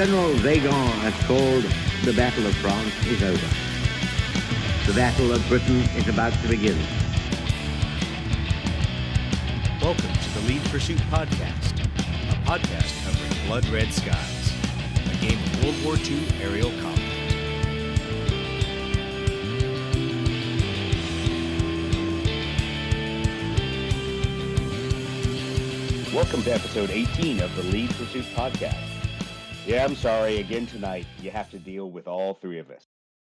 General Vagon has called the Battle of France is over. The Battle of Britain is about to begin. Welcome to the Lead Pursuit Podcast, a podcast covering Blood Red Skies, a game of World War II aerial combat. Welcome to episode 18 of the Lead Pursuit Podcast. Yeah, I'm sorry, again tonight, you have to deal with all three of us.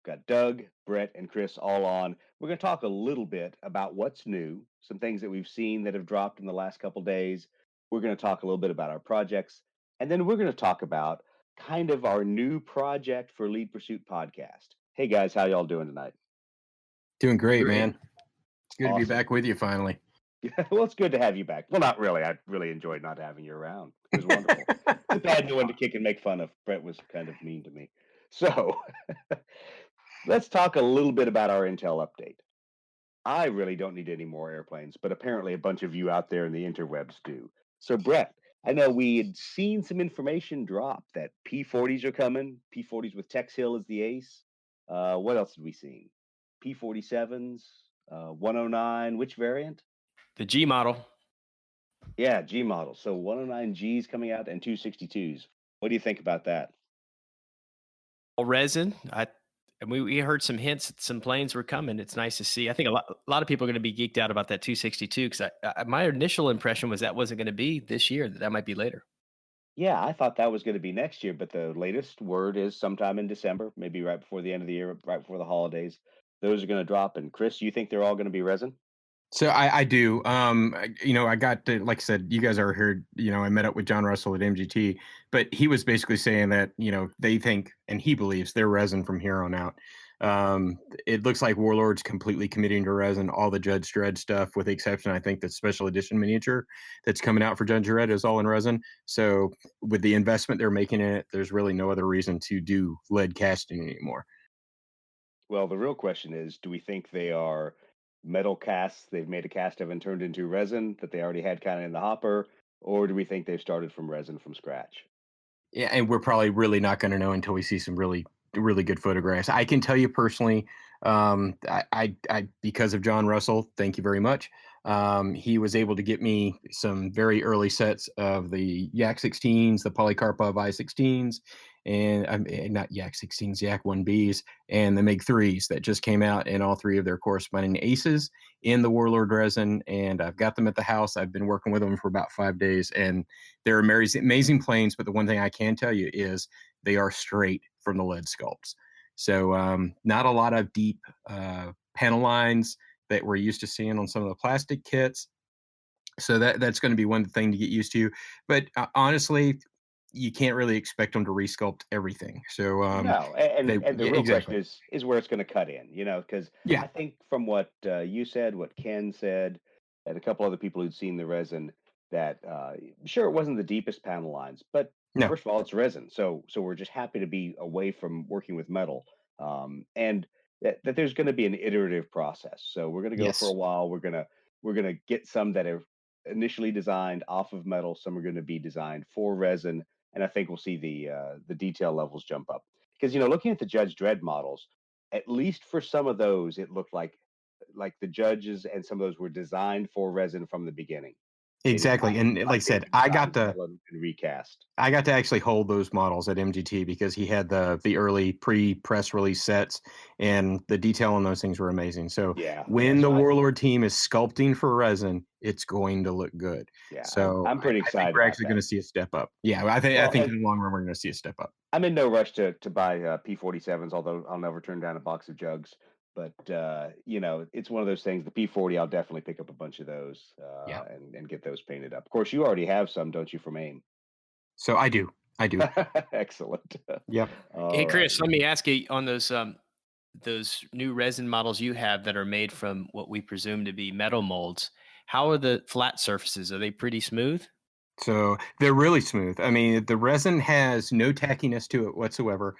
Got Doug, Brett, and Chris all on. We're going to talk a little bit about what's new, some things that we've seen that have dropped in the last couple days. We're going to talk a little bit about our projects, and then we're going to talk about kind of our new project for Lead Pursuit Podcast. Hey guys, how y'all doing tonight? Doing great, man. It's good Awesome. to be back with you finally. Well, it's good to have you back. Well, not really. I really enjoyed not having you around. It was wonderful. Too bad no one to kick and make fun of. Brett was kind of mean to me. So let's talk a little bit about our Intel update. I really don't need any more airplanes, but apparently a bunch of you out there in the interwebs do. So Brett, I know we had seen some information drop that P-40s are coming. P-40s with Tex Hill as the ace. What else did we see? P-47s, 109, which variant? The G model. Yeah, G model. So 109Gs coming out and 262s. What do you think about that? Resin. We heard some hints that some planes were coming. It's nice to see. I think a lot of people are going to be geeked out about that 262 because my initial impression was that wasn't going to be this year, that might be later. Yeah, I thought that was going to be next year, but the latest word is sometime in December, maybe right before the end of the year, right before the holidays. Those are going to drop. And Chris, you think they're all going to be resin? So I do. I got to, like I said, you guys are here. I met up with John Russell at MGT, but he was basically saying that they think and he believes they're resin from here on out. It looks like Warlord's completely committing to resin. All the Judge Dredd stuff, with the exception, I think, the special edition miniature that's coming out for Judge Dredd is all in resin. So with the investment they're making in it, there's really no other reason to do lead casting anymore. Well, the real question is, do we think they are metal casts they've made a cast of and turned into resin that they already had kind of in the hopper, or do we think they've started from resin from scratch? Yeah, and we're probably really not going to know until we see some really good photographs. I can tell you personally, I because of John Russell, thank you very much. He was able to get me some very early sets of the Yak 16s, the Polycarpov I-16s, and not Yak 16s, Yak 1Bs, and the MiG 3s that just came out, and all three of their corresponding aces in the Warlord Resin. And I've got them at the house. I've been working with them for about 5 days, and they're amazing planes. But the one thing I can tell you is they are straight from the lead sculpts. So not a lot of deep panel lines that we're used to seeing on some of the plastic kits. So that's going to be one thing to get used to. But honestly, you can't really expect them to resculpt everything. So no, and the real exactly. question is where it's going to cut in, because Yeah. I think from what you said, what Ken said, and a couple other people who'd seen the resin, that sure, it wasn't the deepest panel lines, but No. first of all, it's resin, so we're just happy to be away from working with metal, and that there's going to be an iterative process. So we're going to go Yes. for a while. We're gonna get some that are initially designed off of metal. Some are going to be designed for resin. And I think we'll see the detail levels jump up because looking at the Judge Dredd models, at least for some of those, it looked like the judges and some of those were designed for resin from the beginning. Exactly, and like I said, I got to recast. I got to actually hold those models at MGT because he had the early pre-press release sets, and the detail on those things were amazing. So yeah, when the Warlord team is sculpting for resin, it's going to look good. Yeah, so I'm pretty excited. I think we're actually going to see a step up. Yeah, I think in the long run we're going to see a step up. I'm in no rush to buy P-47s, although I'll never turn down a box of jugs. But it's one of those things. The P-40, I'll definitely pick up a bunch of those and get those painted up. Of course, you already have some, don't you, from AIM? So I do. Excellent. Yep. Hey, Chris, let me ask you on those new resin models you have that are made from what we presume to be metal molds. How are the flat surfaces? Are they pretty smooth? So they're really smooth. I mean, the resin has no tackiness to it whatsoever.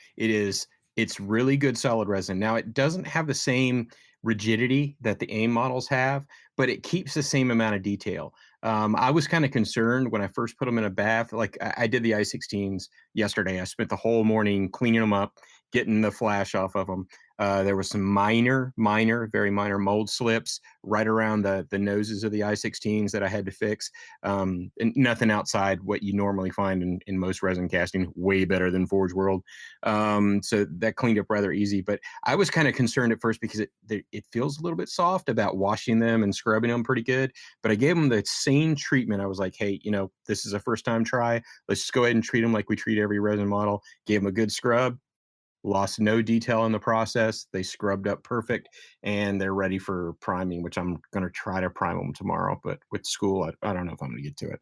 It's really good solid resin. Now, it doesn't have the same rigidity that the AIM models have, but it keeps the same amount of detail. I was kind of concerned when I first put them in a bath. Like I did the i16s yesterday. I spent the whole morning cleaning them up, getting the flash off of them. There was some very minor mold slips right around the noses of the i16s that I had to fix. And nothing outside what you normally find in most resin casting. Way better than Forge World. So that cleaned up rather easy. But I was kind of concerned at first because it feels a little bit soft about washing them and scrubbing them pretty good. But I gave them the same treatment. I was like, hey, this is a first time try. Let's just go ahead and treat them like we treat every resin model. Gave them a good scrub, lost no detail in the process. They scrubbed up perfect, and they're ready for priming, which I'm going to try to prime them tomorrow. But with school, I don't know if I'm going to get to it.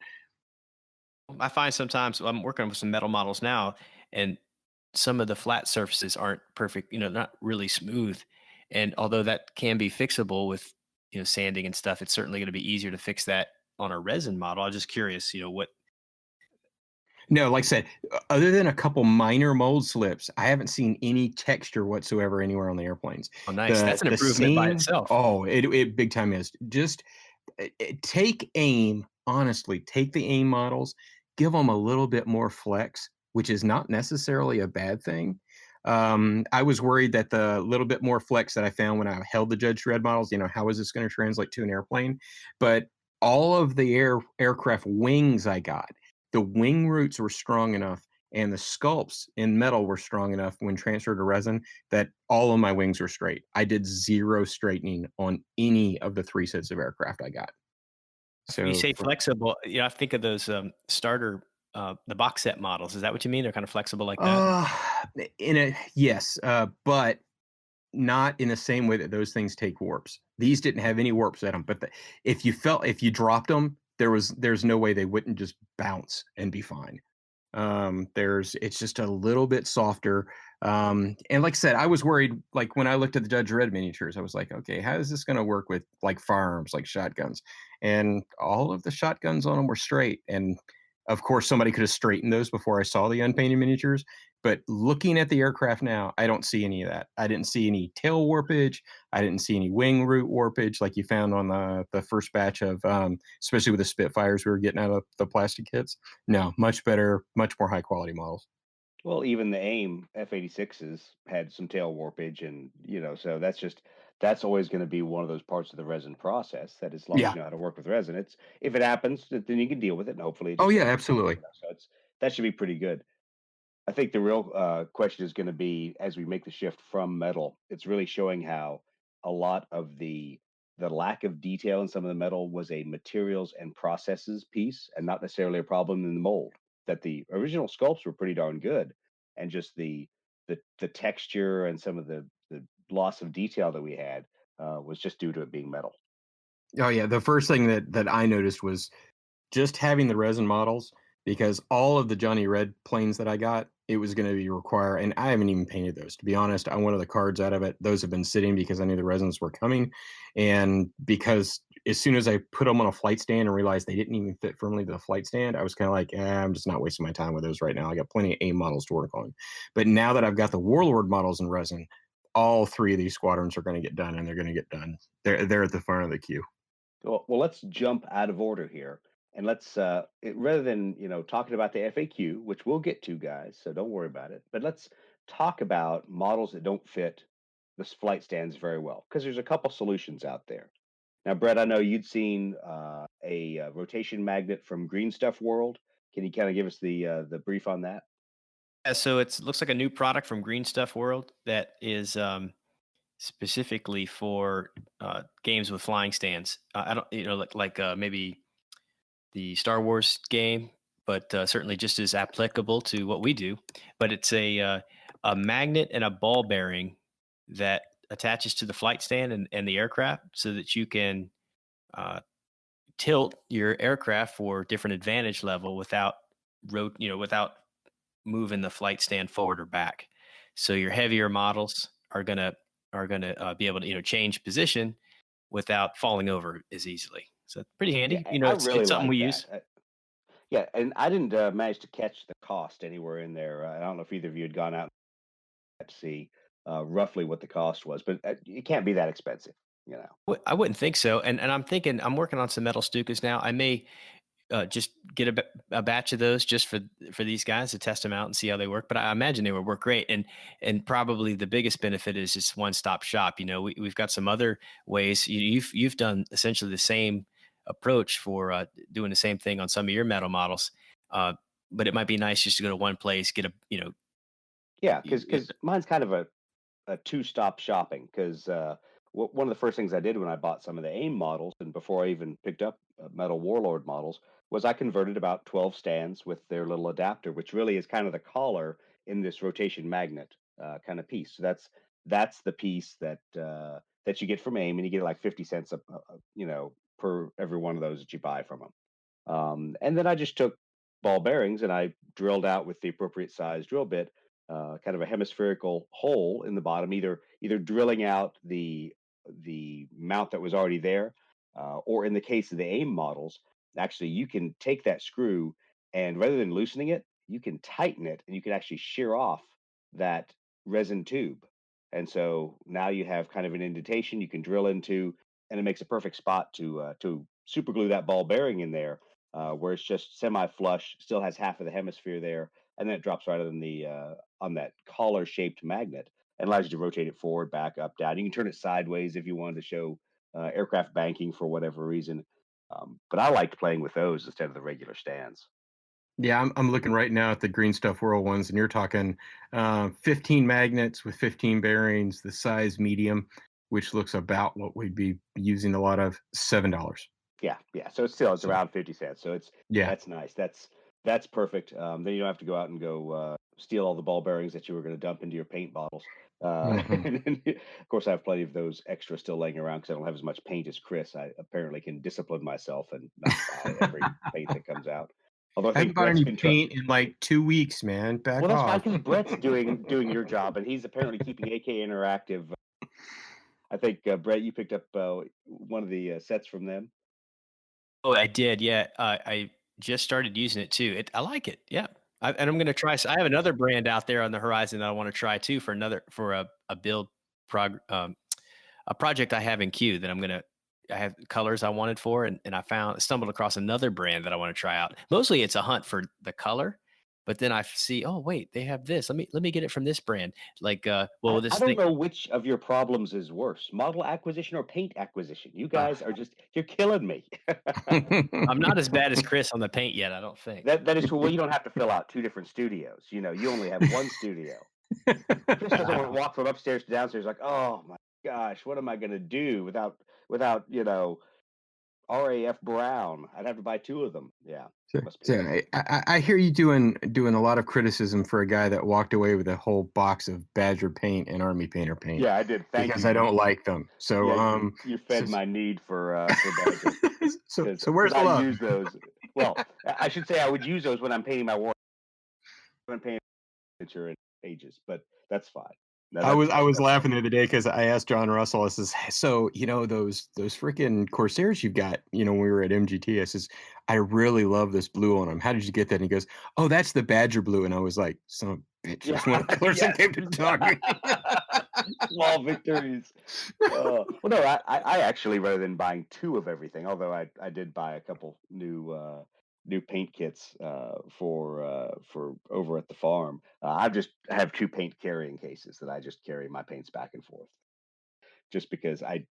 I find sometimes I'm working with some metal models now, and some of the flat surfaces aren't perfect, not really smooth. And although that can be fixable with, sanding and stuff, it's certainly going to be easier to fix that on a resin model. I'm just curious, what. No, like I said, other than a couple minor mold slips, I haven't seen any texture whatsoever anywhere on the airplanes. Oh, nice. The That's an the improvement by seam, itself. oh, it big time is. Just take aim, honestly, take the aim models, give them a little bit more flex, which is not necessarily a bad thing. I was worried that the little bit more flex that I found when I held the Judge Dredd models, how is this going to translate to an airplane? But all of the aircraft wings I got, the wing roots were strong enough and the sculpts in metal were strong enough when transferred to resin that all of my wings were straight. I did zero straightening on any of the 3 sets of aircraft I got. When you So say flexible, I think of those starter, the box set models. Is that what you mean? They're kind of flexible like that? uh in a yes, but not in the same way that those things take warps. These didn't have any warps at them, but if you dropped them, there's no way they wouldn't just bounce and be fine. It's just a little bit softer. And like I said, I was worried, like when I looked at the Judge Red miniatures, I was like, okay, how is this going to work with like firearms, like shotguns? And all of the shotguns on them were straight. And of course, somebody could have straightened those before I saw the unpainted miniatures. But looking at the aircraft now, I don't see any of that. I didn't see any tail warpage. I didn't see any wing root warpage like you found on the first batch of, especially with the Spitfires we were getting out of the plastic kits. No, much better, much more high quality models. Well, even the AIM F-86s had some tail warpage, and so that's always going to be one of those parts of the resin process. That as long as Yeah. you know how to work with resin, it's if it happens, then you can deal with it, and hopefully it Oh just yeah, doesn't. absolutely. So that should be pretty good. I think the real question is going to be as we make the shift from metal. It's really showing how a lot of the lack of detail in some of the metal was a materials and processes piece, and not necessarily a problem in the mold. That the original sculpts were pretty darn good, and just the texture and some of the loss of detail that we had was just due to it being metal. Oh yeah, the first thing that I noticed was just having the resin models, because all of the Johnny Red planes that I got, it was going to be require, and I haven't even painted those. To be honest, I wanted the cards out of it. Those have been sitting because I knew the resins were coming, and because as soon as I put them on a flight stand and realized they didn't even fit firmly to the flight stand, I was kind of like, I'm just not wasting my time with those right now. I got plenty of AIM models to work on. But now that I've got the Warlord models in resin, all 3 of these squadrons are going to get done, and they're going to get done. They're at the front of the queue. Well, let's jump out of order here, and let's rather than talking about the FAQ, which we'll get to, guys, so don't worry about it. But let's talk about models that don't fit the flight stands very well, because there's a couple solutions out there. Now, Brett, I know you'd seen a rotation magnet from Green Stuff World. Can you kind of give us the brief on that? Yeah, so it looks like a new product from Green Stuff World that is specifically for games with flying stands. I don't, maybe the Star Wars game, but certainly just as applicable to what we do. But it's a magnet and a ball bearing that attaches to the flight stand and the aircraft, so that you can uh, tilt your aircraft for different advantage level without without moving the flight stand forward or back. So your heavier models are gonna be able to change position without falling over as easily. So pretty Yeah, handy. I It's really something we like use. that. Yeah, and I didn't manage to catch the cost anywhere in there. I don't know if either of you had gone out to see roughly what the cost was, but it can't be that expensive. You know. I wouldn't think so. And I'm thinking I'm working on some metal Stukas now. I may just get a batch of those just for these guys to test them out and see how they work. But I imagine they would work great. And probably the biggest benefit is just one stop shop. You know, we've got some other ways. You've done essentially the same approach for doing the same thing on some of your metal models. Uh, but it might be nice just to go to one place, get a Yeah, y- y- because mine's kind of a two-stop shopping because one of the first things I did when I bought some of the AIM models and before I even picked up metal Warlord models was I converted about 12 stands with their little adapter, which really is kind of the collar in this rotation magnet kind of piece. So that's the piece that you get from AIM, and you get like 50 cents per every one of those that you buy from them. And then I just took ball bearings and I drilled out with the appropriate size drill bit, kind of a hemispherical hole in the bottom, either drilling out the mount that was already there, or in the case of the AIM models, actually you can take that screw and rather than loosening it, you can tighten it and you can actually shear off that resin tube. And so now you have kind of an indentation you can drill into, and it makes a perfect spot to super glue that ball bearing in there where it's just semi-flush, still has half of the hemisphere there, and then it drops right on that collar-shaped magnet and allows you to rotate it forward, back, up, down. You can turn it sideways if you wanted to show aircraft banking for whatever reason. But I liked playing with those instead of the regular stands. Yeah, I'm looking right now at the Green Stuff World ones, and you're talking 15 magnets with 15 bearings, the size medium, which looks about what we'd be using a lot of, $7. Yeah, yeah. So it's So around 50 cents. So yeah. that's nice. That's perfect. Then you don't have to go out and go steal all the ball bearings that you were going to dump into your paint bottles. Hmm. And then, of course, I have plenty of those extra still laying around because I don't have as much paint as Chris. I apparently can discipline myself and not buy every paint that comes out. Although I I haven't think bought Brett's any been trying. paint in like 2 weeks, man. Well, Back that's fine off. because Brett's doing your job, and he's apparently keeping AK Interactive. I think Brett, you picked up one of the sets from them. Oh, I did. Yeah, I just started using it too. I like it. Yeah, and I'm going to try. I have another brand out there on the horizon that I want to try too for a build a project I have in queue that I have colors I wanted for, and stumbled across another brand that I want to try out. Mostly it's a hunt for the color, but then I see, oh wait, they have this. Let me get it from this brand. Like, well, I this don't thing. know which of your problems is worse, model acquisition or paint acquisition. You guys are you're killing me. I'm not as bad as Chris on the paint yet. I don't think. That is true. Well, you don't have to fill out two different studios. You know, you only have one studio. Chris doesn't want to walk from upstairs to downstairs like, oh my gosh, what am I going to do without RAF Brown? I'd have to buy two of them. Yeah, So, must be so nice. I hear you doing a lot of criticism for a guy that walked away with a whole box of Badger paint and Army Painter paint Yeah, I did. Thank because you. I don't like them. So Yeah, you so fed my need for Badger. so Because where's the I love? use those. Well, I should say I would use those when I'm painting my war. I haven't painted miniature in ages, but that's fine. No, I was that's laughing the other day because I asked John Russell. I says, so those freaking Corsairs you've got. When we were at MGT, I says, I really love this blue on them. How did you get that? And he goes, oh, that's the Badger blue. And I was like, son of a bitch, yeah, that's one of the colors I yes. came to talk. Small victories. Well, no, I actually rather than buying two of everything, although I did buy a couple new paint kits for over at the farm. I just have two paint carrying cases that I just carry my paints back and forth, just because I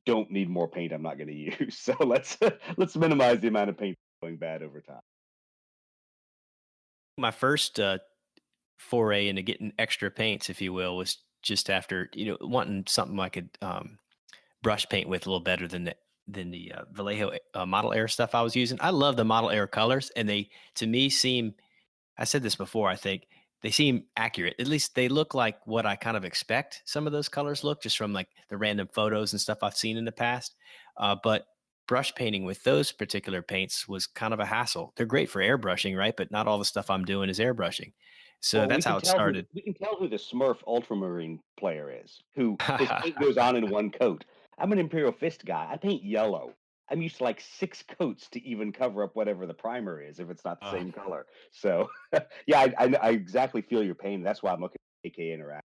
don't need more paint I'm not going to use. So let's minimize the amount of paint going bad over time. My first foray into getting extra paints, if you will, was just after wanting something I could brush paint with a little better than the Vallejo Model Air stuff I was using. I love the Model Air colors, and they to me seem. I said this before. I think they seem accurate. At least they look like what I kind of expect some of those colors look, just from like the random photos and stuff I've seen in the past. But brush painting with those particular paints was kind of a hassle. They're great for airbrushing, right? But not all the stuff I'm doing is airbrushing. So Well, that's how it started. we can tell who the Smurf Ultramarine player is, who his paint goes on in one coat. I'm an Imperial Fist guy. I paint yellow. I'm used to like six coats to even cover up whatever the primer is if it's not the Uh, same color. So yeah, I exactly feel your pain. That's why I'm looking at AK Interact.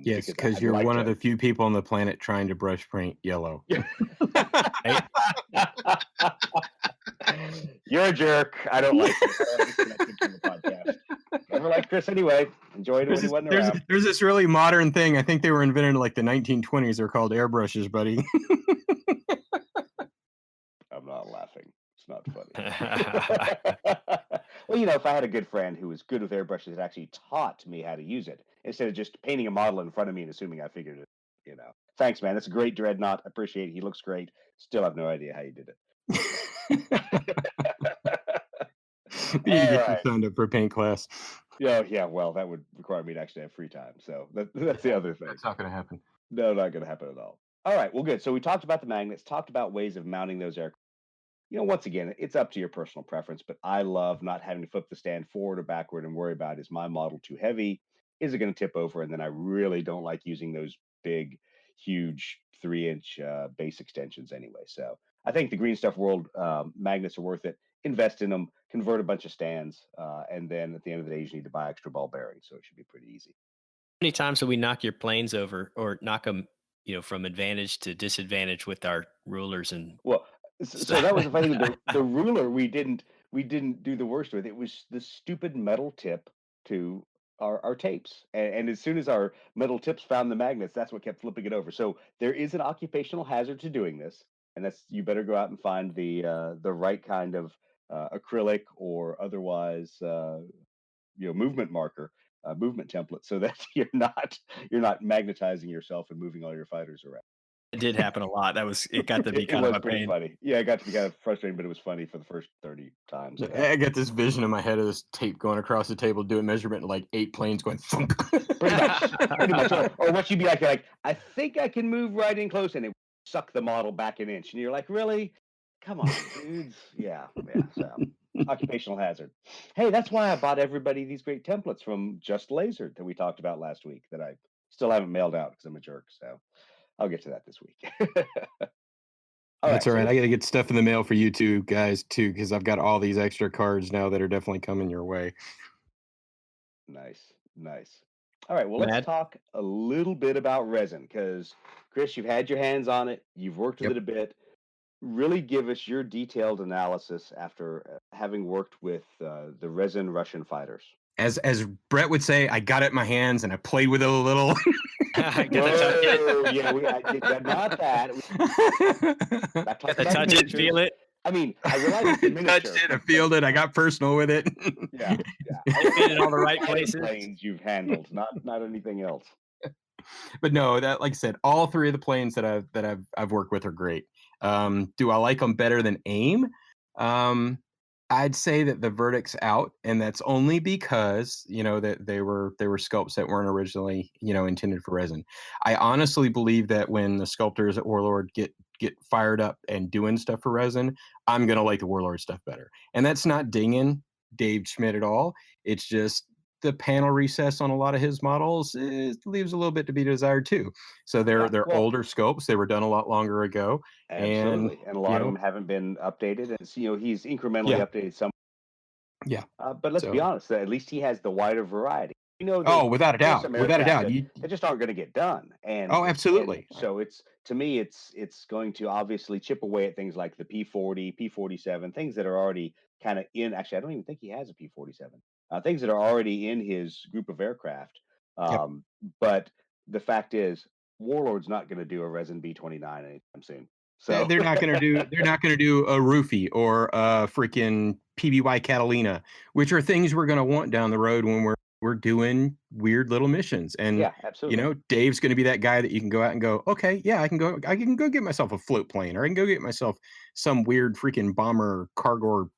Yes, because you're one of the few people on the planet trying to brush paint yellow. You're a jerk. I don't like you. I disconnected from the podcast. Never liked Chris anyway. Enjoyed it when he wasn't around. There's this really modern thing. I think they were invented in like the 1920s. They're called airbrushes, buddy. I'm not laughing. It's not funny. Well, if I had a good friend who was good with airbrushes that actually taught me how to use it instead of just painting a model in front of me and assuming I figured it. Thanks, man. That's a great dreadnought. Appreciate it. He looks great. Still have no idea how you did it. You need to get you signed up for a paint class. Yeah. Well, that would require me to actually have free time. So that's the other thing. That's not going to happen. No, not going to happen at all. All right. Well, good. So we talked about the magnets, talked about ways of mounting those aircraft. Once again, it's up to your personal preference, but I love not having to flip the stand forward or backward and worry about, is my model too heavy? Is it going to tip over? And then I really don't like using those big, huge 3-inch base extensions anyway. So I think the Green Stuff World magnets are worth it. Invest in them, convert a bunch of stands, and then at the end of the day, you just need to buy extra ball bearings. So it should be pretty easy. How many times do we knock your planes over or knock them, from advantage to disadvantage with our rulers and so that was the funny thing. The ruler we didn't do the worst with. It was the stupid metal tip to our tapes, and as soon as our metal tips found the magnets, that's what kept flipping it over. So there is an occupational hazard to doing this, and that's, you better go out and find the right kind of acrylic or otherwise movement marker, movement template, so that you're not magnetizing yourself and moving all your fighters around. It did happen a lot. It got to be kind of a pretty pain. funny. Yeah, it got to be kind of frustrating, but it was funny for the first 30 times. I got this vision in my head of this tape going across the table, doing measurement, and like 8 planes going thump. Pretty much. Or what you'd be like, I think I can move right in close, and it suck the model back an inch, and you're like, really? Come on, dudes. Yeah. So occupational hazard. Hey, that's why I bought everybody these great templates from Just Lasered that we talked about last week that I still haven't mailed out because I'm a jerk. So I'll get to that this week. That's all right. I got to get stuff in the mail for you two guys too, because I've got all these extra cards now that are definitely coming your way. Nice. All right. Well, let's talk a little bit about resin, because Chris, you've had your hands on it. You've worked with it a bit. Really give us your detailed analysis after having worked with the resin Russian fighters. As Brett would say, I got it in my hands and I played with it a little. I did not that. Got to touch it, feel it. I mean, I realized it's a miniature. Touched it, I feel it, I got personal with it. Yeah. I fit in all the right places. Planes you've handled, not anything else. But no, that, like I said, all 3 of the planes that I've worked with are great. Do I like them better than AIM? I'd say that the verdict's out, and that's only because that they were sculpts that weren't originally intended for resin. I honestly believe that when the sculptors at Warlord get fired up and doing stuff for resin, I'm gonna like the Warlord stuff better. And that's not dinging Dave Schmidt at all. It's just the panel recess on a lot of his models, it leaves a little bit to be desired too. So they're older sculpts. They were done a lot longer ago. Absolutely. And a lot of them haven't been updated. And he's incrementally updated some. Yeah. But let's be honest, at least he has the wider variety. Without a doubt. They just aren't going to get done. And absolutely. And so to me, it's going to obviously chip away at things like the P40, P47, things that are already kind of in. Actually, I don't even think he has a P47. Things that are already in his group of aircraft. But the fact is, Warlord's not going to do a resin B29 anytime soon. So they're not going to do a roofie or a freaking PBY Catalina, which are things we're going to want down the road when we're doing weird little missions. And absolutely. Dave's going to be that guy that you can go out and go, okay, yeah, I can go get myself a float plane, or I can go get myself some weird freaking bomber cargo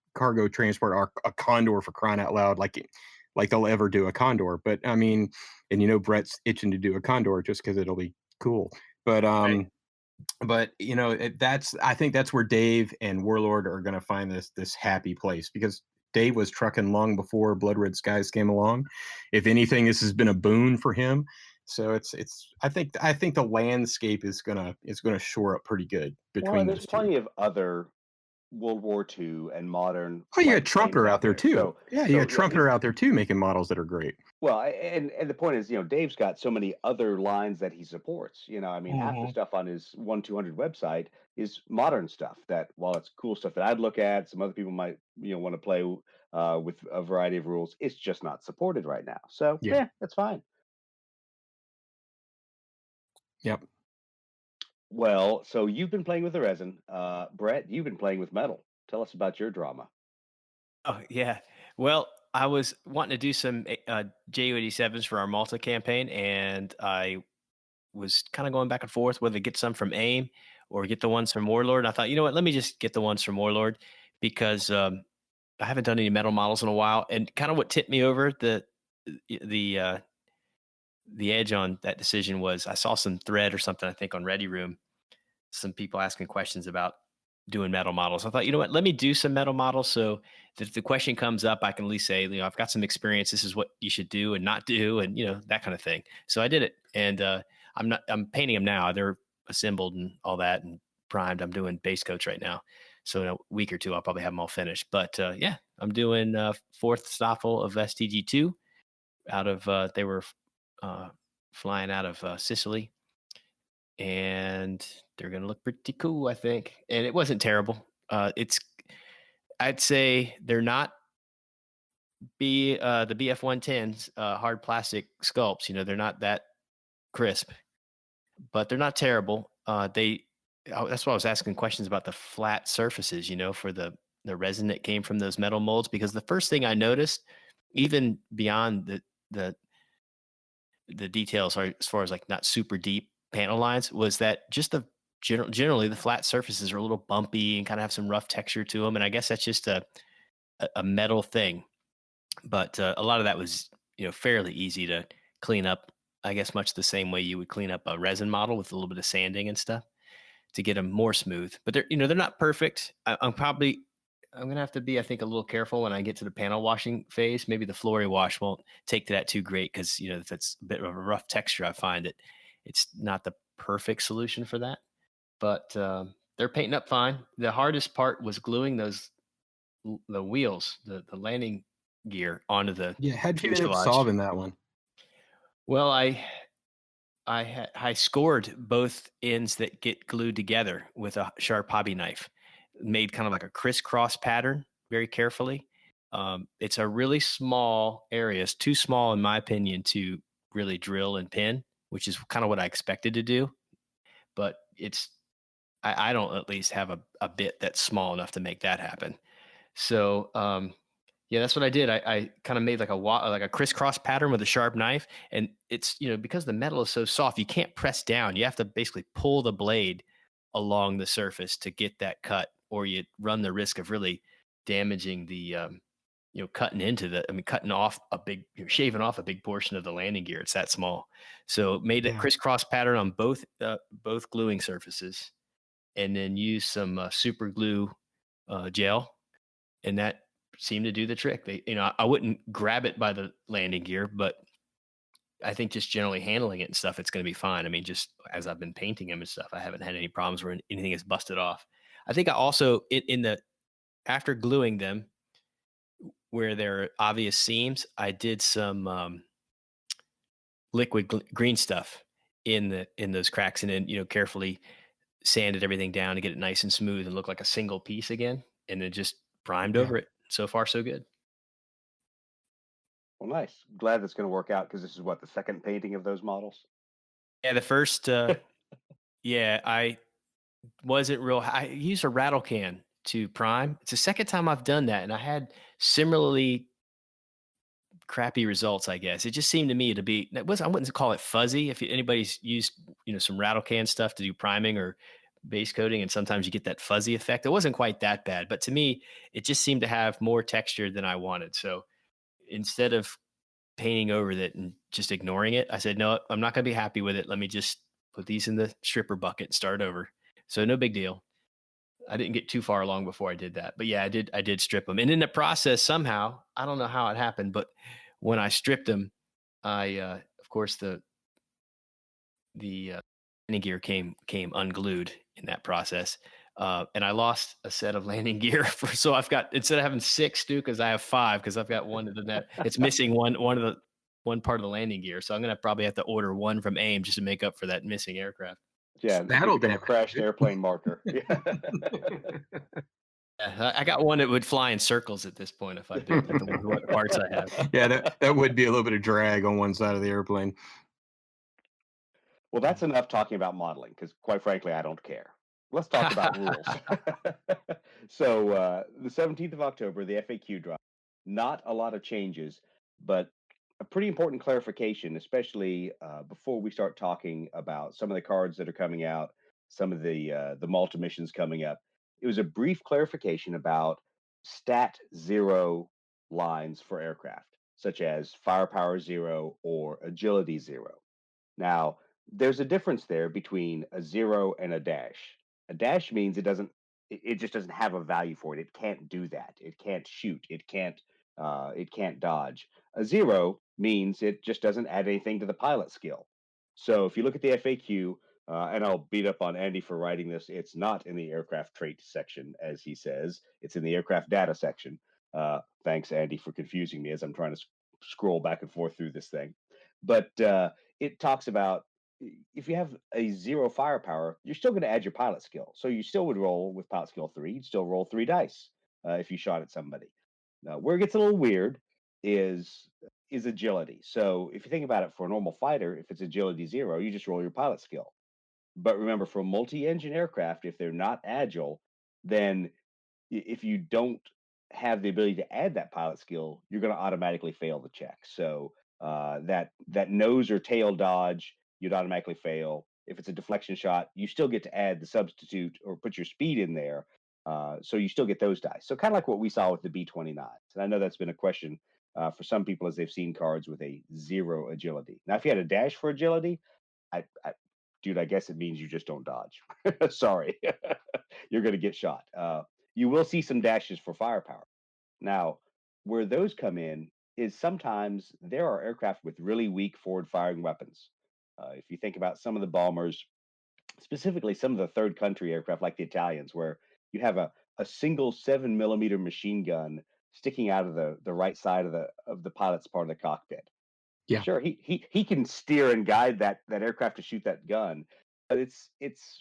transport, or a Condor, for crying out loud, like they'll ever do a Condor. But I mean, and Brett's itching to do a Condor just because it'll be cool. But But I think that's where Dave and Warlord are going to find this happy place, because Dave was trucking long before Blood Red Skies came along. If anything, this has been a boon for him. So I think the landscape is gonna shore up pretty good between. There's plenty of other World War II and modern Oh, you got like planes Trumpeter out there too. So Yeah, you got yeah, Trumpeter out there too, making models that are great. well, and the point is, Dave's got so many other lines that he supports. I mean, half the Mhm. stuff on his 1-200 website is modern stuff that, while it's cool stuff that I'd look at, some other people might, want to play with a variety of rules. It's just not supported right now. So Yeah. yeah, that's fine. Yep. Well, so you've been playing with the resin. Brett, you've been playing with metal. Tell us about your drama. Oh yeah. Well, I was wanting to do some JU-87s for our Malta campaign, and I was kind of going back and forth whether to get some from AIM or get the ones from Warlord. And I thought, you know what, let me just get the ones from Warlord because I haven't done any metal models in a while. And kind of what tipped me over the uh, the edge on that decision was I saw some thread or something, I think on Ready Room, some people asking questions about doing metal models. I thought, you know what, let me do some metal models so that if the question comes up, I can at least say, I've got some experience. This is what you should do and not do, and that kind of thing. So I did it, and I'm painting them now. They're assembled and all that and primed. I'm doing base coats right now, so in a week or two I'll probably have them all finished. But yeah, I'm doing fourth Stoffel of STG2 out of they were uh, flying out of Sicily, and they're going to look pretty cool, I think. And it wasn't terrible. I'd say they're not the BF-110s, hard plastic sculpts. They're not that crisp, but they're not terrible. That's why I was asking questions about the flat surfaces, for the resin that came from those metal molds, because the first thing I noticed, even beyond the the details are as far as like not super deep panel lines, was that just the generally the flat surfaces are a little bumpy and kind of have some rough texture to them. And I guess that's just a metal thing. But a lot of that was, fairly easy to clean up. I guess much the same way you would clean up a resin model with a little bit of sanding and stuff to get them more smooth. But they're not perfect. I'm gonna have to be, I think, a little careful when I get to the panel washing phase. Maybe the Flory wash won't take to that too great because if that's a bit of a rough texture, I find it's not the perfect solution for that. But they're painting up fine. The hardest part was gluing the wheels, the landing gear onto the Yeah, how'd you end up fuselage. solving that one? Well, I scored both ends that get glued together with a sharp hobby knife, made kind of like a crisscross pattern very carefully. It's a really small area. It's too small, in my opinion, to really drill and pin, which is kind of what I expected to do. But I don't at least have a bit that's small enough to make that happen. So yeah, that's what I did. I kind of made like a crisscross pattern with a sharp knife, and it's because the metal is so soft, you can't press down. You have to basically pull the blade along the surface to get that cut, or you run the risk of really damaging the cutting off shaving off a big portion of the landing gear. It's that small. So made a Yeah. crisscross pattern on both gluing surfaces, and then use some super glue gel, and that seemed to do the trick. I wouldn't grab it by the landing gear, but I think just generally handling it and stuff, it's going to be fine. I mean, just as I've been painting them and stuff, I haven't had any problems where anything is busted off. I think I also in the after gluing them where there are obvious seams, I did some liquid green stuff in those cracks, and then carefully sanded everything down to get it nice and smooth and look like a single piece again, and then just primed Yeah. over it. So far, so good. Well, nice. Glad that's going to work out because this is what, the second painting of those models? Yeah, the first, yeah, I wasn't real. I used a rattle can to prime. It's the second time I've done that, and I had similarly crappy results. I guess it just seemed to me to be. I wouldn't call it fuzzy. If anybody's used, some rattle can stuff to do priming or base coating, and sometimes you get that fuzzy effect. It wasn't quite that bad, but to me, it just seemed to have more texture than I wanted. So instead of painting over that and just ignoring it, I said, no, I'm not going to be happy with it. Let me just put these in the stripper bucket and start over. So no big deal. I didn't get too far along before I did that, but yeah, I did strip them. And in the process, somehow, I don't know how it happened, but when I stripped them, of course, the landing gear came unglued in that process. and I lost a set of landing gear. So I've got, instead of having 6, Stu, because I have 5, because I've got one of the net. It's missing one part of the landing gear. So I'm gonna probably have to order one from AIM just to make up for that missing aircraft. Yeah, it That'll could become a damage crashed it. airplane marker. Yeah, I got one that would fly in circles at this point if I built it with what parts I have. Yeah, that would be a little bit of drag on one side of the airplane. Well, that's enough talking about modeling because, quite frankly, I don't care. Let's talk about rules. So, the 17th of October, the FAQ drop. Not a lot of changes, but a pretty important clarification, especially before we start talking about some of the cards that are coming out, some of the Malta missions coming up. It was a brief clarification about stat 0 lines for aircraft, such as firepower 0 or agility 0. Now, there's a difference there between a 0 and a dash. A dash means it just doesn't have a value for it. It can't do that. It can't shoot. It can't dodge. A 0 means it just doesn't add anything to the pilot skill. So if you look at the FAQ, and I'll beat up on Andy for writing this, it's not in the aircraft trait section, as he says. It's in the aircraft data section. Thanks, Andy, for confusing me as I'm trying to scroll back and forth through this thing. But it talks about if you have a 0 firepower, you're still going to add your pilot skill. So you still would roll with pilot skill 3. You'd still roll 3 dice if you shot at somebody. Now, where it gets a little weird is agility. So if you think about it, for a normal fighter, if it's agility 0, you just roll your pilot skill. But remember, for multi-engine aircraft, if they're not agile, then if you don't have the ability to add that pilot skill, you're going to automatically fail the check. So that nose or tail dodge, you'd automatically fail. If it's a deflection shot, you still get to add the substitute or put your speed in there. So you still get those dice. So kind of like what we saw with the B-29s. And I know that's been a question for some people as they've seen cards with a 0 agility. Now, if you had a dash for agility, dude, I guess it means you just don't dodge. Sorry, you're going to get shot. You will see some dashes for firepower. Now, where those come in is sometimes there are aircraft with really weak forward firing weapons. If you think about some of the bombers, specifically some of the third country aircraft like the Italians, where you have a single 7 millimeter machine gun sticking out of the right side of the pilot's part of the cockpit. Yeah. Sure, he can steer and guide that aircraft to shoot that gun, but it's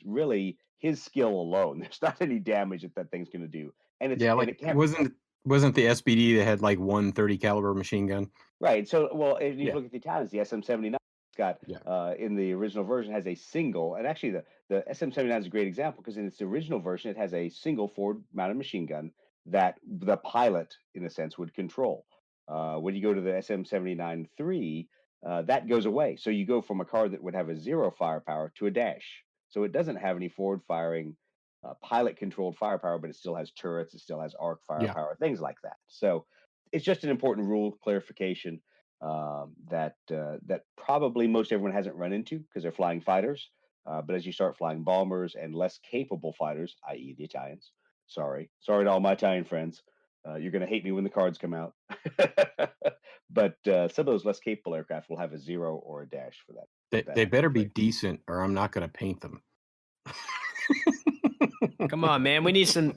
really his skill alone. There's not any damage that thing's going to do, and Yeah, and like it can't. wasn't the SPD that had like 130 caliber machine gun? Right. So, well, if you Yeah. look at the Italians, the SM-79 got Yeah. in the original version has a single, and actually the SM-79 is a great example because in its original version it has a single forward mounted machine gun that the pilot, in a sense, would control. When you go to the SM-79 3, that goes away. So you go from a car that would have a 0 firepower to a dash. So it doesn't have any forward firing pilot controlled firepower, but it still has turrets, it still has arc Yeah. firepower, things like that. So it's just an important rule clarification that probably most everyone hasn't run into because they're flying fighters. But as you start flying bombers and less capable fighters, i.e., the Italians, sorry to all my Italian friends, you're going to hate me when the cards come out. But some of those less capable aircraft will have a 0 or a dash for that. They better be trait. decent, or I'm not going to paint them. Come on, man. We need some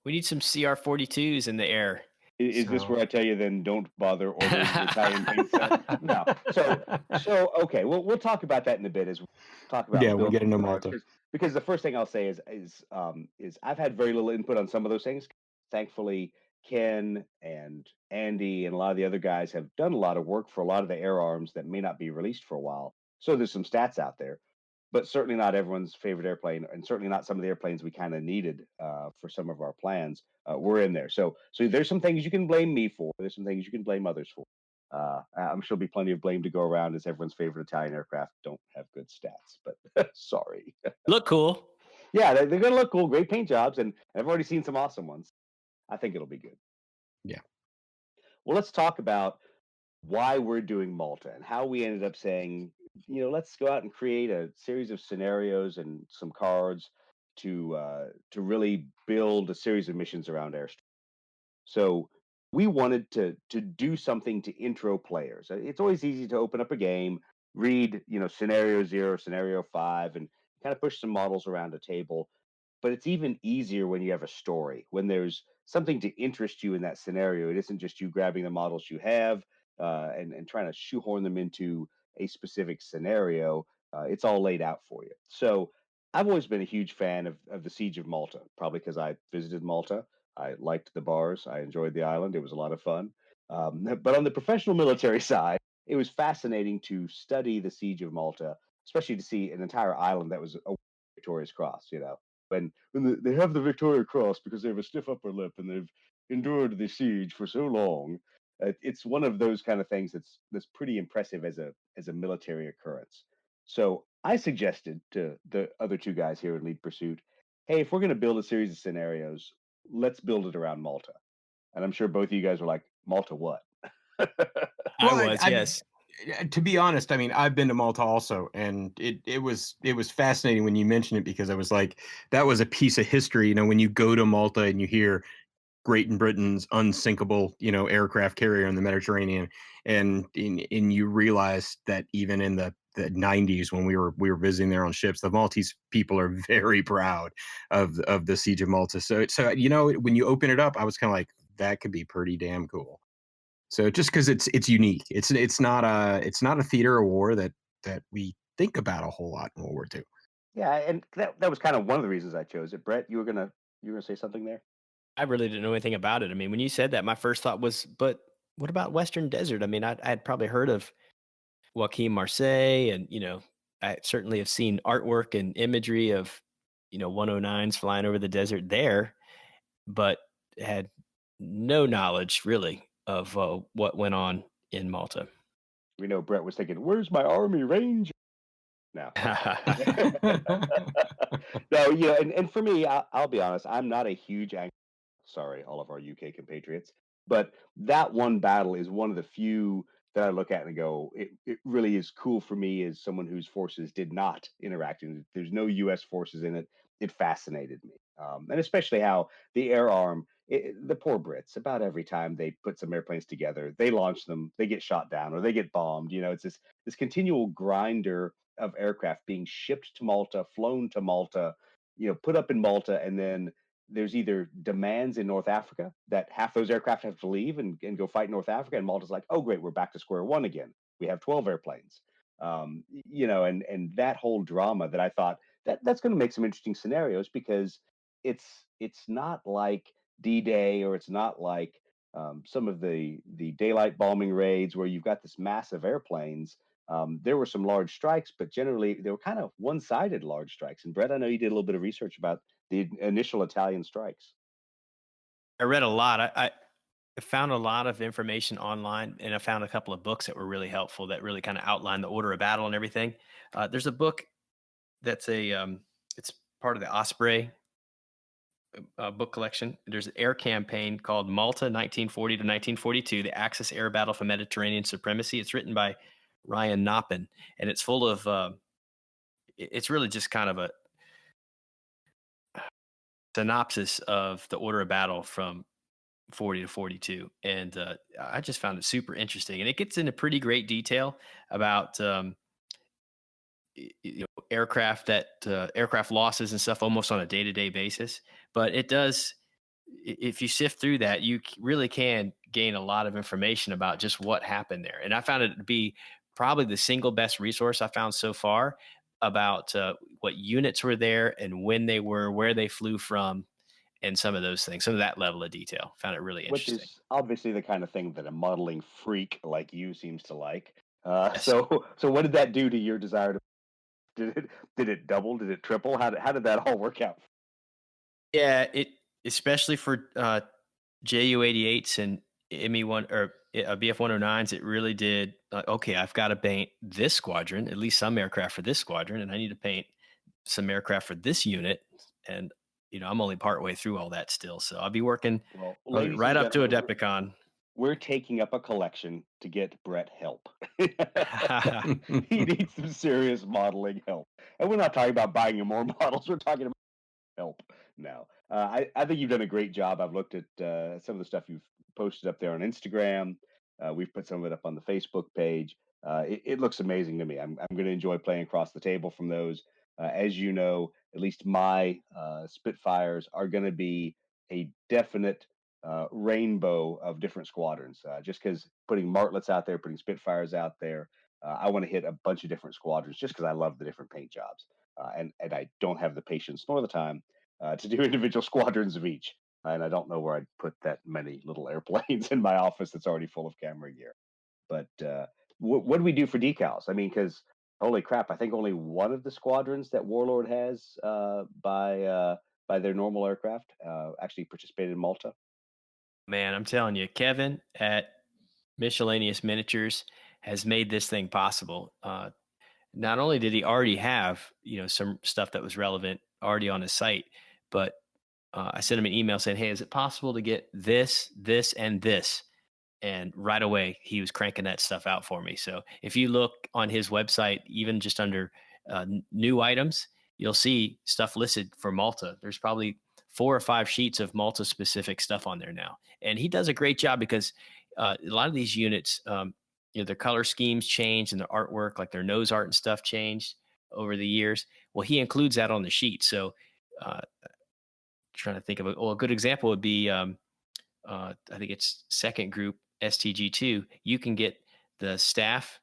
CR-42s in the air. Is this where I tell you then don't bother ordering the Italian paint set? No. So okay, we'll talk about that in a bit as we talk about Yeah, we'll get building into cards, Malta. because the first thing I'll say is I've had very little input on some of those things. Thankfully, Ken and Andy and a lot of the other guys have done a lot of work for a lot of the air arms that may not be released for a while. So there's some stats out there, but certainly not everyone's favorite airplane, and certainly not some of the airplanes we kind of needed for some of our plans. Were in there, so there's some things you can blame me for. There's some things you can blame others for. I'm sure there'll be plenty of blame to go around, as everyone's favorite Italian aircraft don't have good stats. But sorry. Look cool. Yeah, they're going to look cool. Great paint jobs, and I've already seen some awesome ones. I think it'll be good. Yeah. Well, let's talk about why we're doing Malta and how we ended up saying, let's go out and create a series of scenarios and some cards to really build a series of missions around airstrike. So we wanted to do something to intro players. It's always easy to open up a game, read scenario 0, scenario 5, and kind of push some models around a table. but it's even easier when you have a story, when there's something to interest you in that scenario. It isn't just you grabbing the models you have and trying to shoehorn them into a specific scenario. It's all laid out for you. So I've always been a huge fan of the Siege of Malta, probably because I visited Malta. I liked the bars. I enjoyed the island. It was a lot of fun. But on the professional military side, it was fascinating to study the Siege of Malta, especially to see an entire island that was a Victoria's Cross. When they have the Victoria Cross because they have a stiff upper lip and they've endured the siege for so long. It's one of those kind of things that's pretty impressive as a military occurrence. So I suggested to the other two guys here in Lead Pursuit, hey, if we're going to build a series of scenarios, let's build it around Malta. And I'm sure both of you guys were like, Malta what? I Well, was, yes. to be honest, I mean, I've been to Malta also, and it was fascinating when you mentioned it, because I was like, that was a piece of history. When you go to Malta and you hear Great Britain's unsinkable, aircraft carrier in the Mediterranean, and you realize that even in the 90s, when we were visiting there on ships, the Maltese people are very proud of the Siege of Malta. So when you open it up, I was kind of like, that could be pretty damn cool. So just because it's unique, it's not a theater of war that we think about a whole lot in World War II. Yeah, and that was kind of one of the reasons I chose it. Brett, you were gonna say something there? I really didn't know anything about it. I mean, when you said that, my first thought was, but what about Western Desert? I mean, I'd probably heard of Joaquin Marseille, and I certainly have seen artwork and imagery of 109s flying over the desert there, but had no knowledge really of what went on in Malta. We know Brett was thinking, "Where's my Army Ranger?" Now, no, yeah, and for me, I'll be honest, I'm not a huge sorry, all of our UK compatriots. But that one battle is one of the few that I look at and go, it really is cool for me as someone whose forces did not interact. And there's no US forces in it. It fascinated me. And especially how the air arm, the poor Brits, about every time they put some airplanes together, they launch them, they get shot down or they get bombed. It's this continual grinder of aircraft being shipped to Malta, flown to Malta, put up in Malta, and then there's either demands in North Africa that half those aircraft have to leave and go fight in North Africa, and Malta's like, oh great, we're back to square one again. We have 12 airplanes, and that whole drama that I thought that's going to make some interesting scenarios because it's not like D-Day or it's not like some of the daylight bombing raids where you've got this massive airplanes. There were some large strikes, but generally they were kind of one-sided large strikes. And Brett, I know you did a little bit of research about the initial Italian strikes. I read a lot. I found a lot of information online, and I found a couple of books that were really helpful that really kind of outline the order of battle and everything. There's a book that's it's part of the Osprey book collection. There's an air campaign called Malta 1940 to 1942, the Axis Air Battle for Mediterranean Supremacy. It's written by Ryan Noppen, and it's full of it's really just kind of a synopsis of the order of battle from 40 to 42. And I just found it super interesting. And it gets into pretty great detail about aircraft aircraft losses and stuff almost on a day-to-day basis. But it does, if you sift through that, you really can gain a lot of information about just what happened there. And I found it to be probably the single best resource I found so far about what units were there and when they were, where they flew from, and some of those things, some of that level of detail. Found it really Which interesting. is obviously the kind of thing that a modeling freak like you seems to like. Yes. So what did that do to your desire to? Did it double? Did it triple? How did that all work out? Yeah, it especially for JU-88s and ME1 or BF-109s, it really did. Okay, I've got to paint this squadron, at least some aircraft for this squadron, and I need to paint some aircraft for this unit. And I'm only partway through all that still, so I'll be working Well, ladies right and up to gentlemen, Adepticon. we're taking up a collection to get Brett help. He needs some serious modeling help. And we're not talking about buying him more models. We're talking about help now. I think you've done a great job. I've looked at some of the stuff you've posted up there on Instagram. We've put some of it up on the Facebook page. It looks amazing to me. I'm going to enjoy playing across the table from those. As you know, at least my Spitfires are going to be a definite rainbow of different squadrons. Just because putting Martlets out there, putting Spitfires out there, I want to hit a bunch of different squadrons just because I love the different paint jobs. And I don't have the patience nor the time to do individual squadrons of each. And I don't know where I'd put that many little airplanes in my office that's already full of camera gear. But what do we do for decals? I mean, because holy crap, I think only one of the squadrons that Warlord has by their normal aircraft actually participated in Malta. Man, I'm telling you, Kevin at Miscellaneous Miniatures has made this thing possible. Not only did he already have, some stuff that was relevant already on his site, but I sent him an email saying, "Hey, is it possible to get this, this, and this?" And right away, he was cranking that stuff out for me. So if you look on his website, even just under new items, you'll see stuff listed for Malta. There's probably 4 or 5 sheets of Malta specific stuff on there now. And he does a great job because a lot of these units, their color schemes changed and their artwork, like their nose art and stuff changed over the years. Well, he includes that on the sheet. So trying to think of a good example would be, I think it's second group STG2. You can get the staff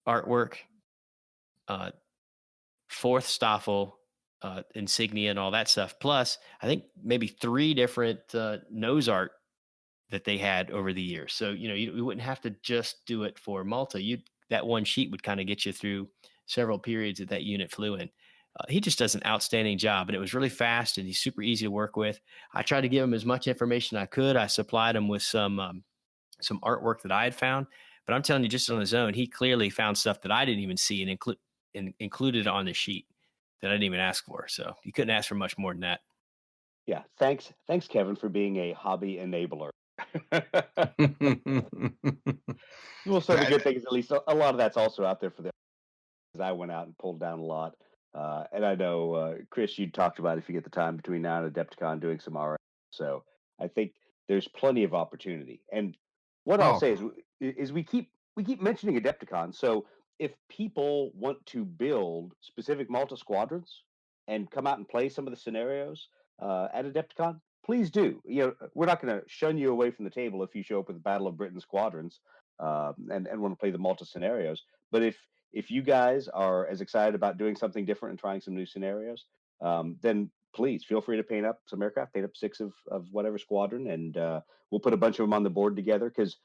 artwork, fourth Stoffel insignia and all that stuff. Plus, I think maybe 3 different nose art that they had over the years. So, you wouldn't have to just do it for Malta. That one sheet would kind of get you through several periods that that unit flew in. He just does an outstanding job, and it was really fast, and he's super easy to work with. I tried to give him as much information I could. I supplied him with some artwork that I had found, but I'm telling you, just on his own, he clearly found stuff that I didn't even see and included on the sheet that I didn't even ask for. So you couldn't ask for much more than that. Yeah, thanks, Kevin, for being a hobby enabler. Well, so the good thing is at least a lot of that's also out there for them. Because I went out and pulled down a lot, and I know Chris, you talked about if you get the time between now and Adepticon doing some RA. So I think there's plenty of opportunity. And what I'll Oh, say is we keep mentioning Adepticon. So if people want to build specific Malta squadrons and come out and play some of the scenarios at Adepticon, please do. We're not going to shun you away from the table if you show up with the Battle of Britain squadrons and want to play the Malta scenarios. But if you guys are as excited about doing something different and trying some new scenarios, then please feel free to paint up some aircraft, paint up 6 of whatever squadron, and we'll put a bunch of them on the board together. Because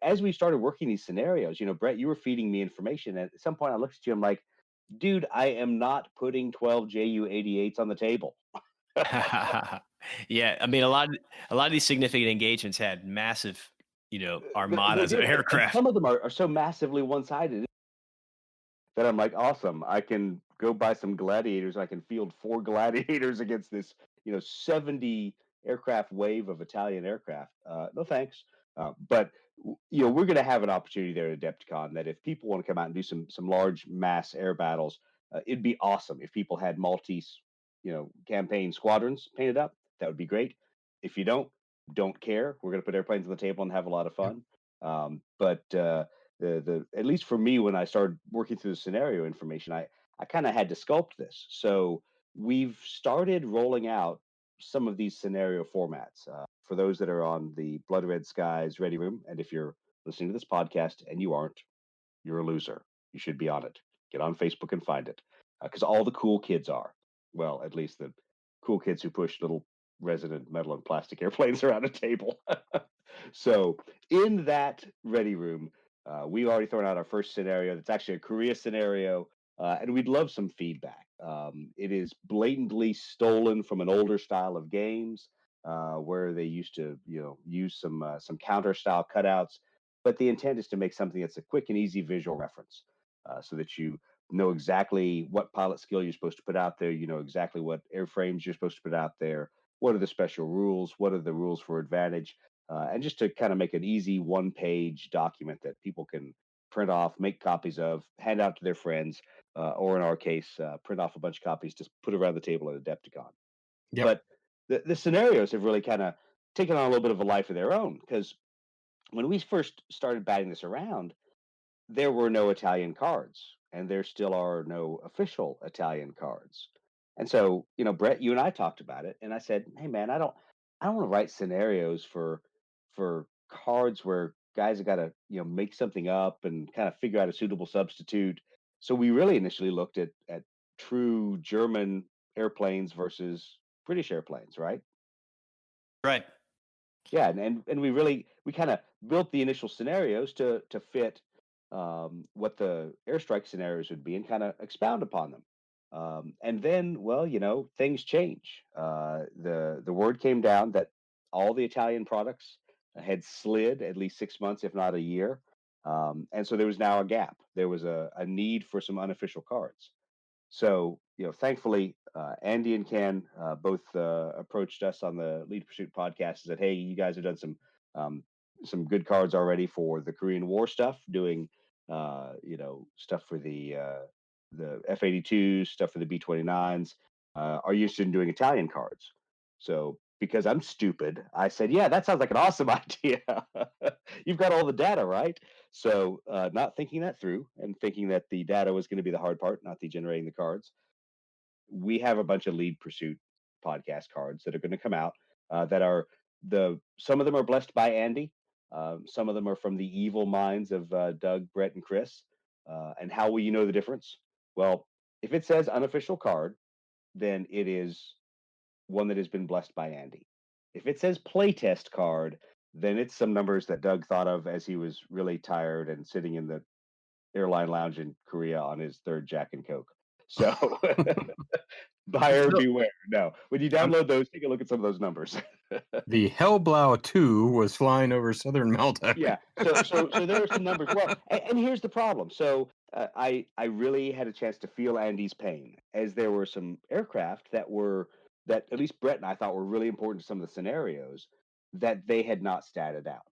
as we started working these scenarios, Brett, you were feeding me information. And at some point, I looked at you, I'm like, dude, I am not putting 12 Ju-88s on the table. Yeah, I mean, a lot of these significant engagements had massive, They armadas of did, and aircraft. some of them are so massively one-sided that I'm like, awesome. I can go buy some gladiators. I can field 4 gladiators against this, 70 aircraft wave of Italian aircraft. No thanks. But we're going to have an opportunity there at Adepticon that if people want to come out and do some large mass air battles, it'd be awesome if people had Maltese, campaign squadrons painted up. That would be great. If you don't care. We're going to put airplanes on the table and have a lot of fun. But the at least for me, when I started working through the scenario information, I kind of had to sculpt this. So we've started rolling out some of these scenario formats for those that are on the Blood Red Skies Ready Room. And if you're listening to this podcast and you aren't, you're a loser. You should be on it. Get on Facebook and find it because all the cool kids are. Well, at least the cool kids who push little resonant metal and plastic airplanes around a table. So in that Ready Room, we've already thrown out our first scenario. That's actually a Korea scenario, and we'd love some feedback. It is blatantly stolen from an older style of games where they used to, use some counter style cutouts. But the intent is to make something that's a quick and easy visual reference, so that you know exactly what pilot skill you're supposed to put out there. You know exactly what airframes you're supposed to put out there. What are the special rules? What are the rules for advantage? And just to kind of make an easy 1-page document that people can print off, make copies of, hand out to their friends, or in our case, print off a bunch of copies to put around the table at Adepticon. yep. But the scenarios have really kind of taken on a little bit of a life of their own because when we first started batting this around, there were no Italian cards. and there still are no official Italian cards. And so, Brett, you and I talked about it, and I said, "Hey, man, I don't want to write scenarios for cards where guys have got to, make something up and kind of figure out a suitable substitute." So we really initially looked at true German airplanes versus British airplanes, right? Right. Yeah, and we kind of built the initial scenarios to fit what the airstrike scenarios would be and kind of expound upon them. And then, well, things change. The word came down that all the Italian products had slid at least 6 months, if not a year. And so there was now a gap. There was a need for some unofficial cards. So, thankfully, Andy and Ken both approached us on the Lead Pursuit podcast and said, "Hey, you guys have done some good cards already for the Korean War stuff, doing stuff for the F-82s, stuff for the B-29s. Are you interested in doing Italian cards?" So, because I'm stupid, I said, "Yeah, that sounds like an awesome idea. You've got all the data, right?" So, not thinking that through and thinking that the data was going to be the hard part, not the generating the cards, we have a bunch of Lead Pursuit podcast cards that are going to come out that are some of them are blessed by Andy. Some of them are from the evil minds of Doug, Brett, and Chris. And how will you know the difference? Well, if it says unofficial card, then it is one that has been blessed by Andy. If it says playtest card, then it's some numbers that Doug thought of as he was really tired and sitting in the airline lounge in Korea on his third Jack and Coke. So buyer So, beware. No, when you Um, download those, take a look at some of those numbers. the Hellblau 2 was flying over southern Malta. Yeah. So there are some numbers. Well, and here's the problem. So I really had a chance to feel Andy's pain, as there were some aircraft that at least Brett and I thought were really important to some of the scenarios that they had not statted out.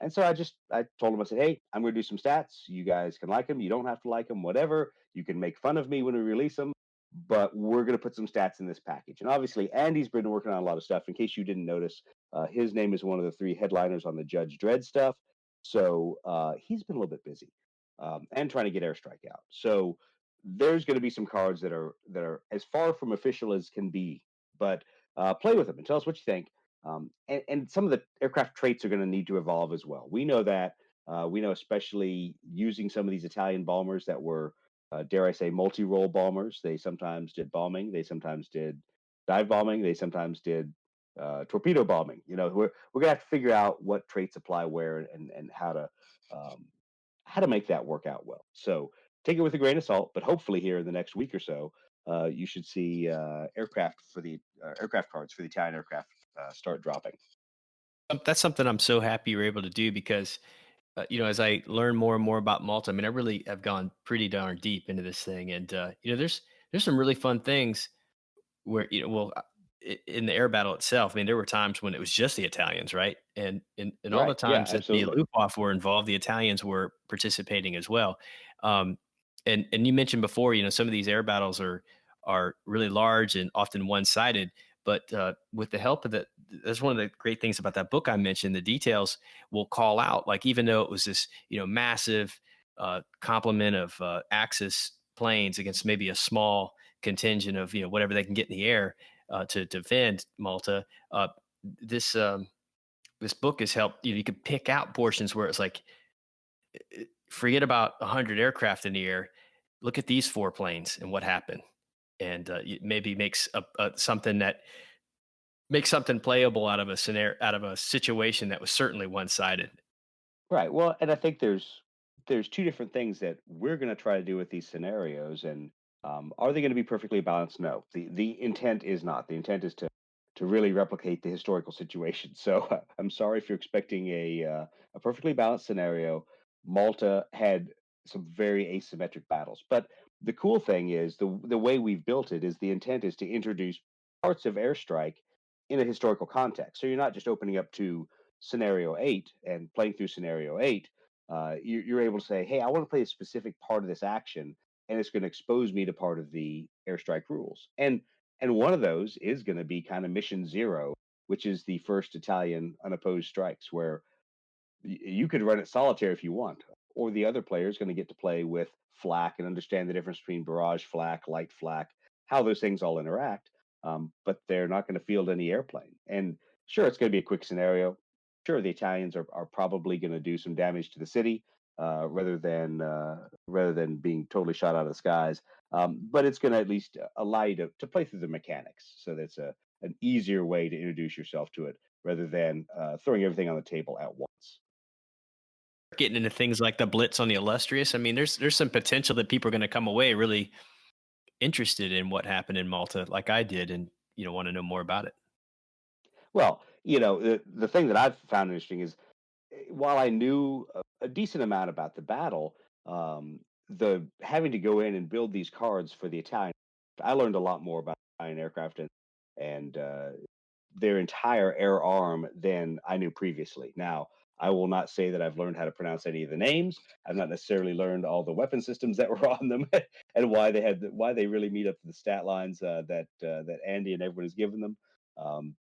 And so I told him, I said, "Hey, I'm going to do some stats. You guys can like them. You don't have to like them. Whatever. You can make fun of me when we release them, but we're going to put some stats in this package." And obviously, Andy's been working on a lot of stuff. In case you didn't notice, his name is one of the three headliners on the Judge Dredd stuff. So he's been a little bit busy and trying to get Airstrike out. So there's going to be some cards that are as far from official as can be, but play with them and tell us what you think. And some of the aircraft traits are going to need to evolve as well. We know that. We know, especially using some of these Italian bombers that were, dare I say, multi-role bombers. They sometimes did bombing. They sometimes did dive bombing. They sometimes did torpedo bombing. We're gonna have to figure out what traits apply where and how to make that work out well. So take it with a grain of salt, but hopefully here in the next week or so, you should see aircraft cards for the Italian aircraft start dropping. that's something I'm so happy you're able to do because, as I learn more and more about Malta, I mean, I really have gone pretty darn deep into this thing, and there's some really fun things where well, in the air battle itself. I mean, there were times when it was just the Italians, right? And all the Right. Yeah, times that the absolutely. Luftwaffe were involved, the Italians were participating as well. Um, and you mentioned before, some of these air battles are really large and often one sided. But with the help of that's one of the great things about that book I mentioned. The details will call out, like even though it was this massive complement of Axis planes against maybe a small contingent of whatever they can get in the air to defend Malta. This this book has helped. You can pick out portions where it's like, forget about 100 aircraft in the air. Look at these four planes and what happened, and it maybe makes something that makes something playable out of a scenario, out of a situation that was certainly one sided. Right. Well, and I think there's two different things that we're going to try to do with these scenarios, and are they going to be perfectly balanced? No. The intent is not. The intent is to really replicate the historical situation. So I'm sorry if you're expecting a perfectly balanced scenario. Malta had some very asymmetric battles, but the cool thing is the way we've built it is the intent is to introduce parts of airstrike in a historical context. So you're not just opening up to scenario 8 and playing through scenario 8. You're able to say, "Hey, I want to play a specific part of this action, and it's going to expose me to part of the airstrike rules." And one of those is going to be kind of Mission Zero, which is the first Italian unopposed strikes, where you could run it solitaire if you want. or the other player is going to get to play with flak and understand the difference between barrage flak, light flak, how those things all interact. But they're not going to field any airplane. And sure, it's going to be a quick scenario. Sure, the Italians are probably going to do some damage to the city rather than being totally shot out of the skies. But it's going to at least allow you to play through the mechanics, so that's an easier way to introduce yourself to it rather than throwing everything on the table at once. Getting into things like the Blitz on the Illustrious. I mean, there's some potential that people are going to come away really interested in what happened in Malta, like I did, and want to know more about it. Well, the thing that I've found interesting is while I knew a decent amount about the battle, the having to go in and build these cards for the Italian, I learned a lot more about Italian aircraft and their entire air arm than I knew previously. Now, I will not say that I've learned how to pronounce any of the names. I've not necessarily learned all the weapon systems that were on them and why they really meet up to the stat lines that Andy and everyone has given them.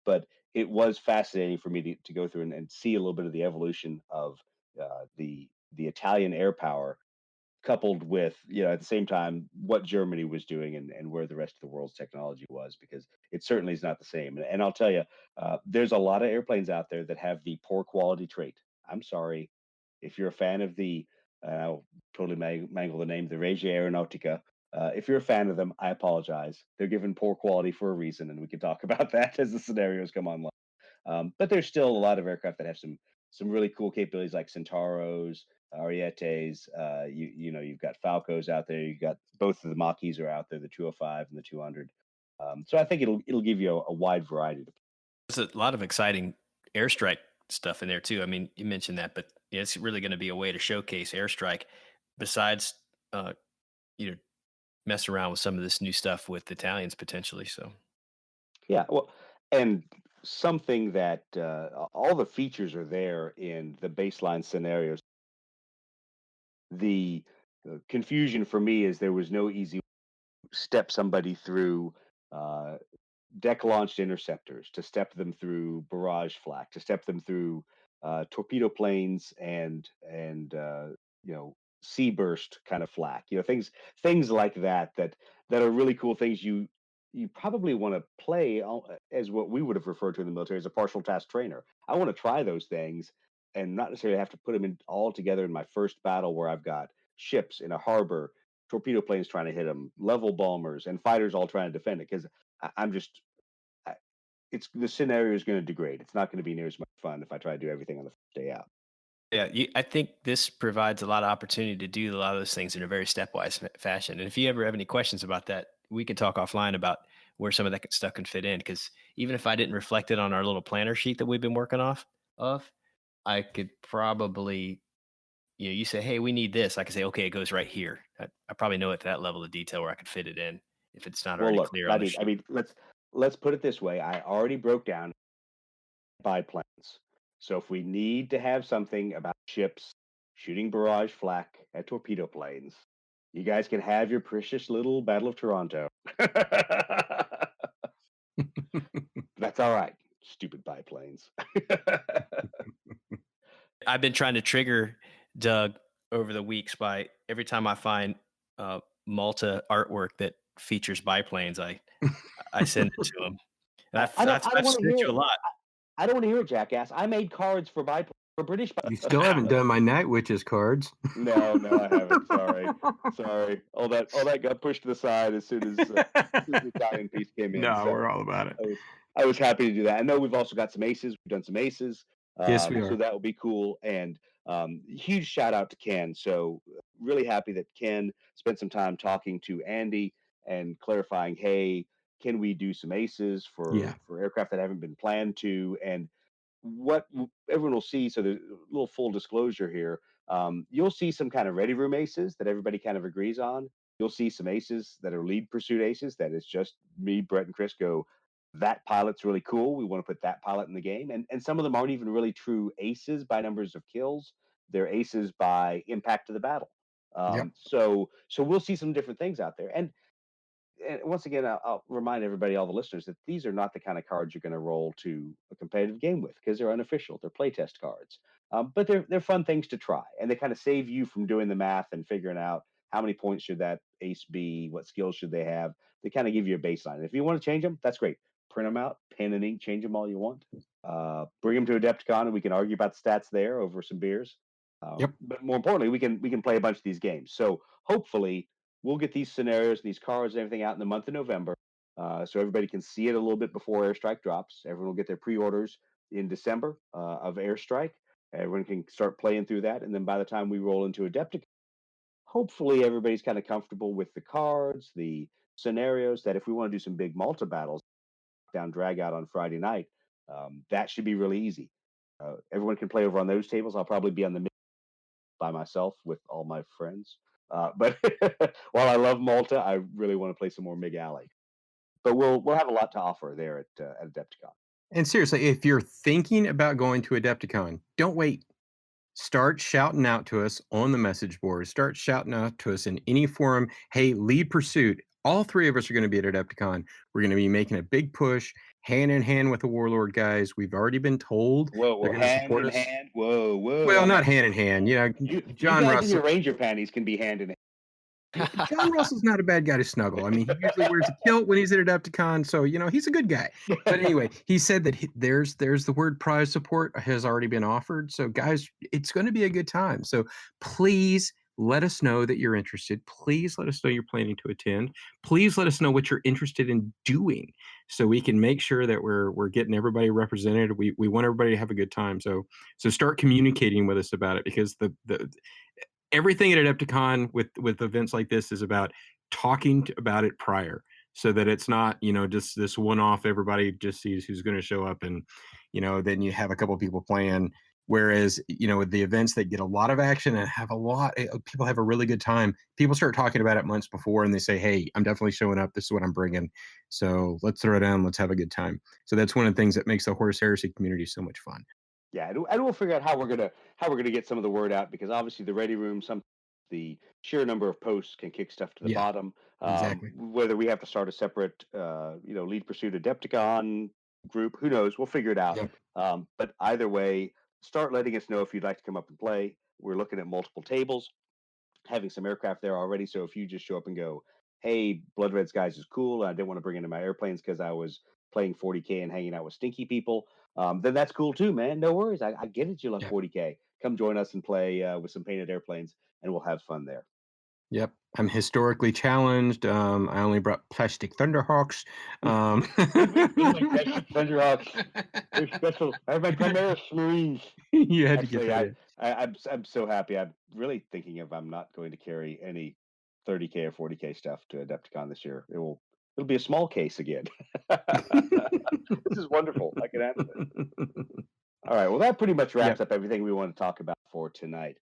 But it was fascinating for me to go through and see a little bit of the evolution of the Italian air power coupled with at the same time what Germany was doing and where the rest of the world's technology was, because it certainly is not the same. And I'll tell you, there's a lot of airplanes out there that have the poor quality trait. I'm sorry if you're a fan of I'll totally mangle the name, the Regia Aeronautica. If you're a fan of them, I apologize. They're given poor quality for a reason, and we can talk about that as the scenarios come online. But there's still a lot of aircraft that have some really cool capabilities like Centauros, Arietes. You've got Falcos out there. You've got both of the Mach-E's are out there, the 205 and the 200. So I think it'll give you a wide variety. There's a lot of exciting airstrike stuff in there too. I mean, you mentioned that, but it's really going to be a way to showcase airstrike besides, you know, mess around with some of this new stuff with Italians potentially. So Yeah, well, and something that all the features are there in the baseline scenarios. The confusion for me is there was no easy step somebody through uh, deck launched interceptors, to step them through barrage flak, to step them through torpedo planes and you know sea burst kind of flak. Things like that are really cool things. You probably want to play as what we would have referred to in the military as a partial task trainer. I want to try those things and not necessarily have to put them in all together in my first battle where I've got ships in a harbor, torpedo planes trying to hit them, level bombers, and fighters all trying to defend it. Because I'm just, I, it's the scenario is going to degrade. It's not going to be near as much fun if I try to do everything on the first day out. yeah, I think this provides a lot of opportunity to do a lot of those things in a very stepwise fashion. And if you ever have any questions about that, we can talk offline about where some of that stuff can fit in. Because even if I didn't reflect it on our little planner sheet that we've been working off of, I could probably, you say, hey, we need this. I could say, okay, it goes right here. I probably know it to that level of detail where I could fit it in if it's not Well, already look, clear I on the mean, I sheet. mean, let's put it this way. I already broke down biplanes. So if we need to have something about ships shooting barrage flak at torpedo planes, you guys can have your precious little Battle of Toronto. That's all right. Stupid biplanes. I've been trying to trigger Doug over the weeks by every time I find Malta artwork that features biplanes, I send it to him. And I don't I've want to sent hear you a it. lot. I don't want to hear it, jackass. I made cards for biplanes for British. You still haven't done my Night Witches cards. No, no, I haven't. Sorry. All that got pushed to the side as soon as the Italian piece came in. No, So we're all about it. I was happy to do that. I know we've also got some aces. We've done some aces, Yes, we so are. that will be cool. And huge shout out to Ken. So really happy that Ken spent some time talking to Andy and clarifying, hey, can we do some aces Yeah. for aircraft that haven't been planned to? And what everyone will see. So there's a little full disclosure here. You'll see some kind of ready room aces that everybody kind of agrees on. You'll see some aces that are lead pursuit aces. That is just me, Brett, and Chris go, that pilot's really cool. We want to put that pilot in the game. And some of them aren't even really true aces by numbers of kills. They're aces by impact to the battle. Yep. So we'll see some different things out there. And and once again, I'll remind everybody, all the listeners, that these are not the kind of cards you're going to roll to a competitive game with because they're unofficial. They're playtest cards, but they're fun things to try, and they kind of save you from doing the math and figuring out how many points should that ace be, what skills should they have. They kind of give you a baseline. And if you want to change them, that's great. Print them out, pen and ink, change them all you want. Bring them to Adepticon, and we can argue about the stats there over some beers. Yep. But more importantly, we can play a bunch of these games. So hopefully we'll get these scenarios and these cards and everything out in the month of November, so everybody can see it a little bit before Airstrike drops. Everyone will get their pre-orders in December of Airstrike. Everyone can start playing through that, and then by the time we roll into Adepticon, hopefully everybody's kind of comfortable with the cards, the scenarios. That if we want to do some big Malta battles, down drag out on Friday night, that should be really easy. Everyone can play over on those tables. I'll probably be on the by myself with all my friends. But while I love Malta, I really want to play some more Mig Alley. But we'll have a lot to offer there at Adepticon. And seriously, if you're thinking about going to Adepticon, don't wait. Start shouting out to us on the message board. Start shouting out to us in any forum. Hey, Lead Pursuit. All three of us are going to be at Adepticon. We're going to be making a big push, hand in hand with the Warlord guys. We've already been told Whoa, they're going to hand support in us. hand. Whoa, whoa. Well, not hand in hand. You know, You John guys in Russell. your Ranger panties can be hand in hand. John Russell's not a bad guy to snuggle. I mean, he usually wears a kilt when he's at Adepticon, so you know he's a good guy. But anyway, he said that there's the word prize support has already been offered. So guys, it's going to be a good time. So please let us know that you're interested. Please let us know you're planning to attend. Please let us know what you're interested in doing, so we can make sure that we're getting everybody represented. We want everybody to have a good time. So start communicating with us about it, because the everything at Adepticon with events like this is about talking about it prior, so that it's not, you know, just this one-off, everybody just sees who's going to show up, and you know, then you have a couple people playing. Whereas, you know, with the events that get a lot of action and have a lot people have a really good time, people start talking about it months before, and they say, hey, I'm definitely showing up, this is what I'm bringing, so let's throw it down, let's have a good time. So that's one of the things that makes the horse heresy community so much fun. Yeah, and we'll figure out how we're gonna get some of the word out, because obviously the ready room, the sheer number of posts can kick stuff to the Yeah, bottom. exactly. Whether we have to start a separate Lead Pursuit Adepticon group, who knows? We'll figure it out. Yep. But either way, start letting us know if you'd like to come up and play. We're looking at multiple tables, having some aircraft there already. So if you just show up and go, hey, Blood Red Skies is cool, and I didn't want to bring into my airplanes because I was playing 40K and hanging out with stinky people, then that's cool too, man. No worries. I get it. You love Yeah. 40K. Come join us and play with some painted airplanes, and we'll have fun there. Yep, I'm historically challenged. I only brought plastic Thunderhawks. Thunderhawks. They're special. I have my Primaris Marines. You had to Actually, get that. I'm so happy. I'm really thinking of I'm not going to carry any 30K or 40K stuff to Adepticon this year. It'll be a small case again. This is wonderful. I can answer it. All right. Well, that pretty much wraps up everything we want to talk about for tonight.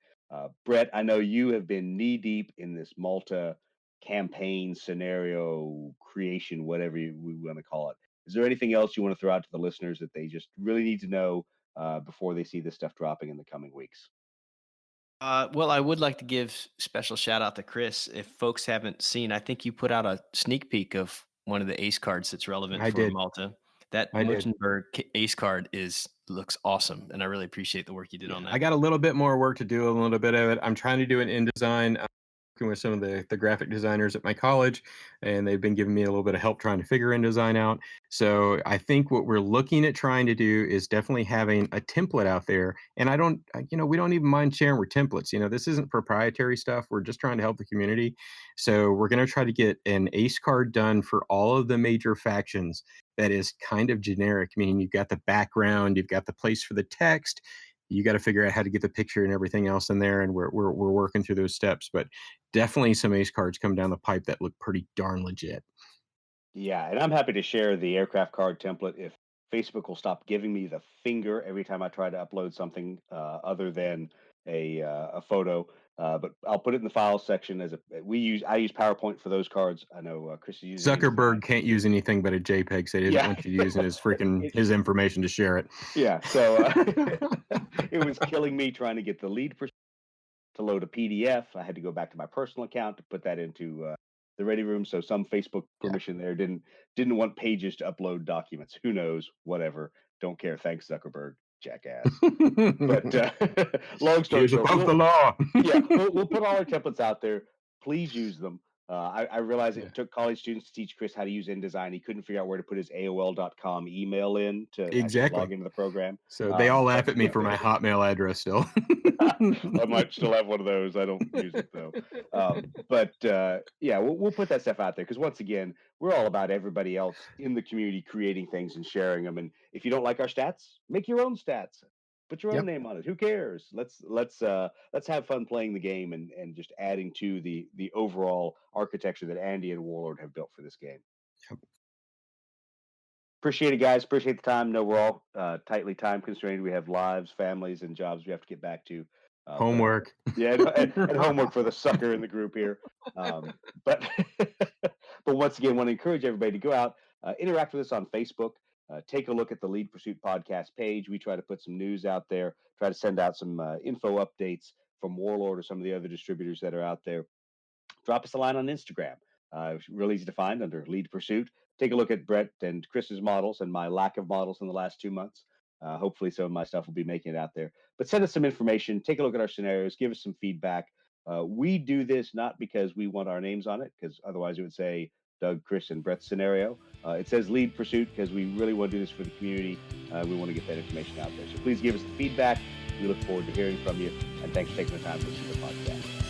Brett, I know you have been knee deep in this Malta campaign scenario creation, whatever we want to call it. Is there anything else you want to throw out to the listeners that they just really need to know before they see this stuff dropping in the coming weeks? Well, I would like to give special shout out to Chris. If folks haven't seen, I think you put out a sneak peek of one of the ace cards that's relevant for Malta. That Muchenberg ace card looks awesome, and I really appreciate the work you did on that. I got a little bit more work to do, a little bit of it. I'm trying to do an InDesign. I'm working with some of the graphic designers at my college, and they've been giving me a little bit of help trying to figure InDesign out. So I think what we're looking at trying to do is definitely having a template out there. And we don't even mind sharing with templates. You know, this isn't proprietary stuff. We're just trying to help the community. So we're going to try to get an ace card done for all of the major factions that is kind of generic, meaning you've got the background, you've got the place for the text, you got to figure out how to get the picture and everything else in there, and we're working through those steps. But definitely some ace cards come down the pipe that look pretty darn legit. Yeah, and I'm happy to share the aircraft card template if Facebook will stop giving me the finger every time I try to upload something other than a photo. But I'll put it in the files section I use PowerPoint for those cards. I know Chris uses Zuckerberg can't use anything but a JPEG, so he doesn't want you using his information to share it. Yeah, so it was killing me trying to get the lead to load a PDF. I had to go back to my personal account to put that into the Ready Room. So some Facebook permission there didn't want pages to upload documents. Who knows? Whatever. Don't care. Thanks, Zuckerberg, jackass. But long story Here's short, above the law. we'll put all our templates out there. Please use them. I realize it took college students to teach Chris how to use InDesign. He couldn't figure out where to put his AOL.com email in to actually log into the program. So they all laugh at me for my Hotmail address still. I might still have one of those. I don't use it though. But we'll put that stuff out there because once again, we're all about everybody else in the community creating things and sharing them. And if you don't like our stats, make your own stats. Put your own name on it. Who cares? Let's have fun playing the game and just adding to the overall architecture that Andy and Warlord have built for this game. Yep. Appreciate it, guys. Appreciate the time. No, we're all tightly time constrained. We have lives, families, and jobs we have to get back to. Homework. And homework for the sucker in the group here. But once again, want to encourage everybody to go out, interact with us on Facebook. Take a look at the Lead Pursuit podcast page. We try to put some news out there, try to send out some info updates from Warlord or some of the other distributors that are out there. Drop us a line on Instagram. It's real easy to find under Lead Pursuit. Take a look at Brett and Chris's models and my lack of models in the last 2 months. Hopefully some of my stuff will be making it out there. But send us some information. Take a look at our scenarios. Give us some feedback. We do this not because we want our names on it, because otherwise it would say Doug, Chris, and Brett's scenario. It says Lead Pursuit because we really want to do this for the community. We want to get that information out there. So please give us the feedback. We look forward to hearing from you. And thanks for taking the time to listen to the podcast.